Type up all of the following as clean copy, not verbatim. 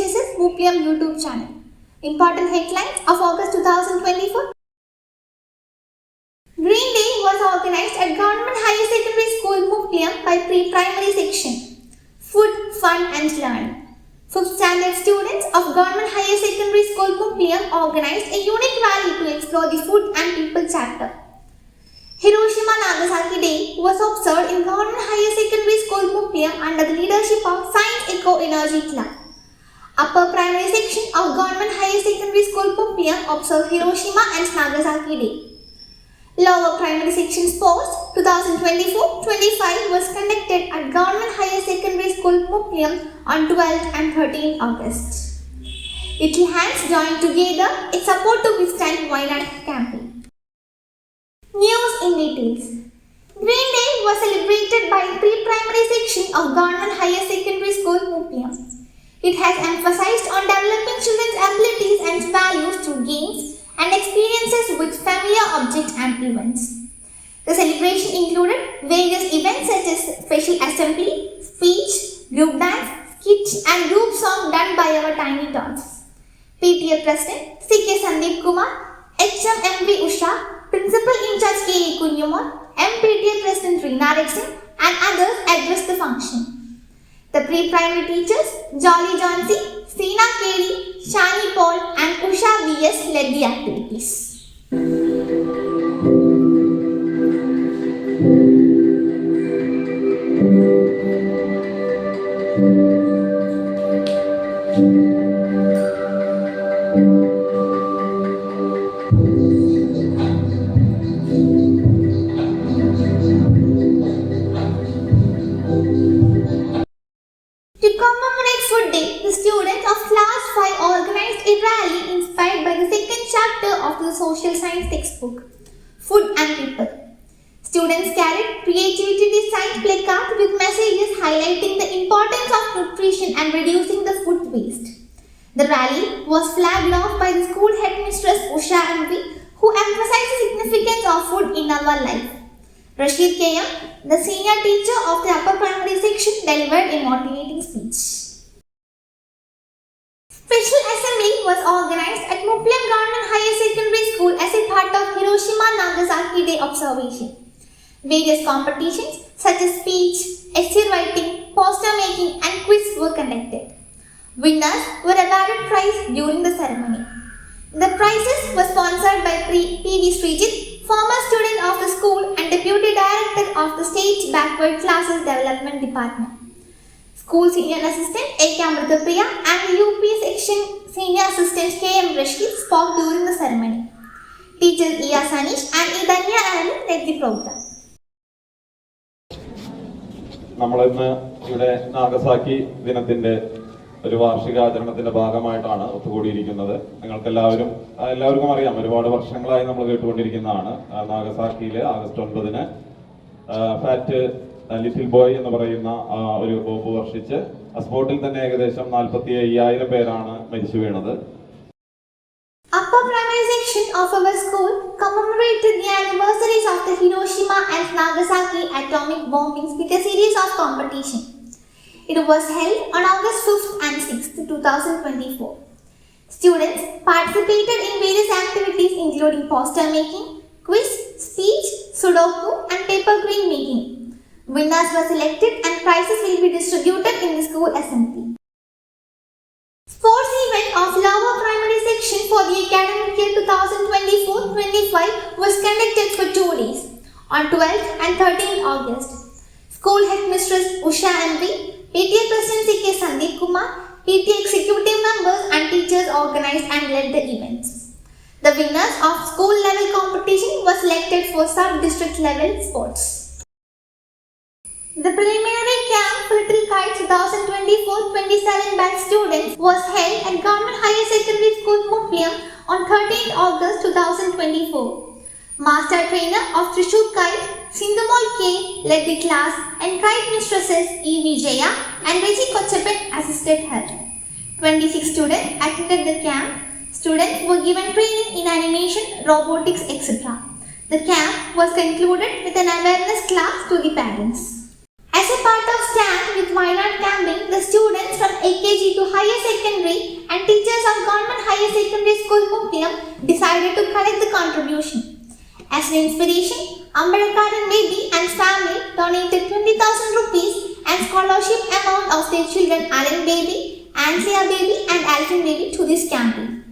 HSS Mupliam YouTube channel. Important headlines of August 2024. Green Day was organized at Government Higher Secondary School Mupliam by Pre-Primary Section. Food, Fun and Learning. 5th standard students of Government Higher Secondary School Mupliam organized a unique rally to explore the Food and People chapter. Hiroshima Nagasaki Day was observed in Government Higher Secondary School Mupliam under the leadership of Science Eco Energy Club. Upper Primary Section of Government Higher Secondary School Mupliam observed Hiroshima and Nagasaki Day. Lower Primary Section Sports 2024-25 was conducted at Government Higher Secondary School Mupliam on 12th and 13th August. Little Hands joined together in support to withstand Wayanad campaign. News in details. Green Day was celebrated by the pre-primary section of Government Higher Secondary School Mupliam. It has emphasized on developing children's abilities and values through games and experiences with familiar objects and events. The celebration included various events such as special assembly, speech, group dance, skit and group song done by our tiny tots. PTA President C.K. Sandeep Kumar, HM M.V. Usha, Principal in charge K.A. Kunyumon, MPTA President Reena Rexin and others addressed the function. The pre-primary teachers Jolly Johnsy, Sina K.D., Shani Paul and Usha V.S. led the activities. To commemorate Food Day, the students of Class 5 organized a rally inspired by the second chapter of the social science textbook, Food and People. Students carried Creativity Science placard with messages highlighting the importance of nutrition and reducing the food waste. The rally was flagged off by the school headmistress Usha M.V., who emphasized the significance of food in our life. Rashid K.M., the senior teacher of the upper primary section, delivered a motivating speech. Special assembly was organized at Mupliam Government Higher Secondary School as a part of Hiroshima Nagasaki Day observation. Various competitions such as speech, essay writing, poster making and quiz were conducted. Winners were awarded prize during the ceremony. The prizes were sponsored by P.V. Srijit, former student of the school and Deputy Director of the State Backward Classes Development Department. School Senior Assistant A.K. Amritapriya and the UP Section Senior Assistant K.M. Rashid spoke during the ceremony. Teachers E.R. Sanish and E. Danya Aaron led the program. നമ്മളിന്ന് ഇവിടെ Nagasaki ദിനത്തിന്റെ ഒരു വാർഷികാചരണത്തിന്റെ ഭാഗമായിട്ടാണ് ഒത്തുകൂടിയിരിക്കുന്നത്. എല്ലാവർക്കും അറിയാം, ഒരുപാട് വർഷങ്ങളായി നമ്മൾ കേട്ടുകൊണ്ടിരിക്കുന്നതാണ്. നാഗസാക്കിയിലെ ആഗസ്റ്റ് 9-ന് ഫാറ്റ് ലിറ്റിൽ ബോയ് എന്ന് പറയുന്ന ഒരു ബോംബ് വർഷിച്ച് ആ സ്പോട്ടിൽ തന്നെ ഏകദേശം 45,000 പേരാണ് മരിച്ചു വീണത്. Upper primary section of our school commemorated the anniversaries of the Hiroshima and Nagasaki atomic bombings with a series of competitions. It was held on August 5th and 6th, 2024. Students participated in various activities including poster making, quiz, speech, sudoku and paper crane making. Winners were selected and prizes will be distributed in the school assembly. Sports event of lower primary section for the academic year 2024-25 was conducted for 2 days on 12th and 13th August. School headmistress Usha M.V., PTA President C.K. Sandeep Kumar, PTA executive members and teachers organized and led the events. The winners of school level competition was selected for sub-district level sports. The preliminary camp for Little Kites 2024-27 batch students was held at Government Higher Secondary School Mupliam on 13th August 2024. Master trainer of Trishur Kite, Sindhumal K, led the class and kite mistresses E. Vijaya and Reggie Kochapan assisted her. 26 students attended the camp. Students were given training in animation, robotics, etc. The camp was concluded with an awareness class to the parents. As a a part of Stand with Wayanad campaign, the students from AKG to higher secondary and teachers of Government Higher Secondary School Mukliam decided to collect the contribution. As an inspiration, Ambadakaran baby and family donated 20,000 rupees and scholarship amount of their children Alan baby, Angela baby and Alvin baby to this campaign.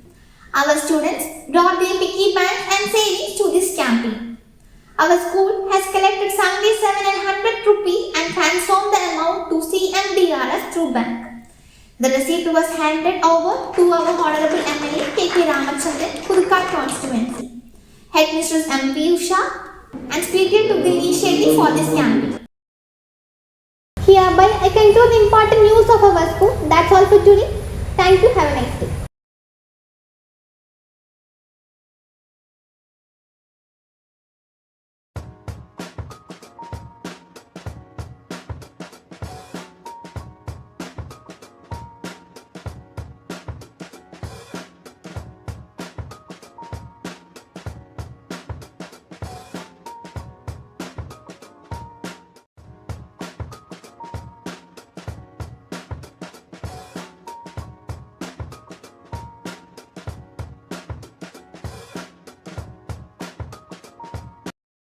Our students brought their piggy banks and savings to this campaign. Our school has collected 77 and 100 rupees and transformed the amount to CMDRF through bank. The receipt was handed over to our Honorable MLA K.K. Ramachandran, Pudukkad constituency. Headmistress M.P. Usha and Speaker took the initiative for this campaign. Hereby, I conclude the important news of our school. That's all for today. Thank you. Have a nice day.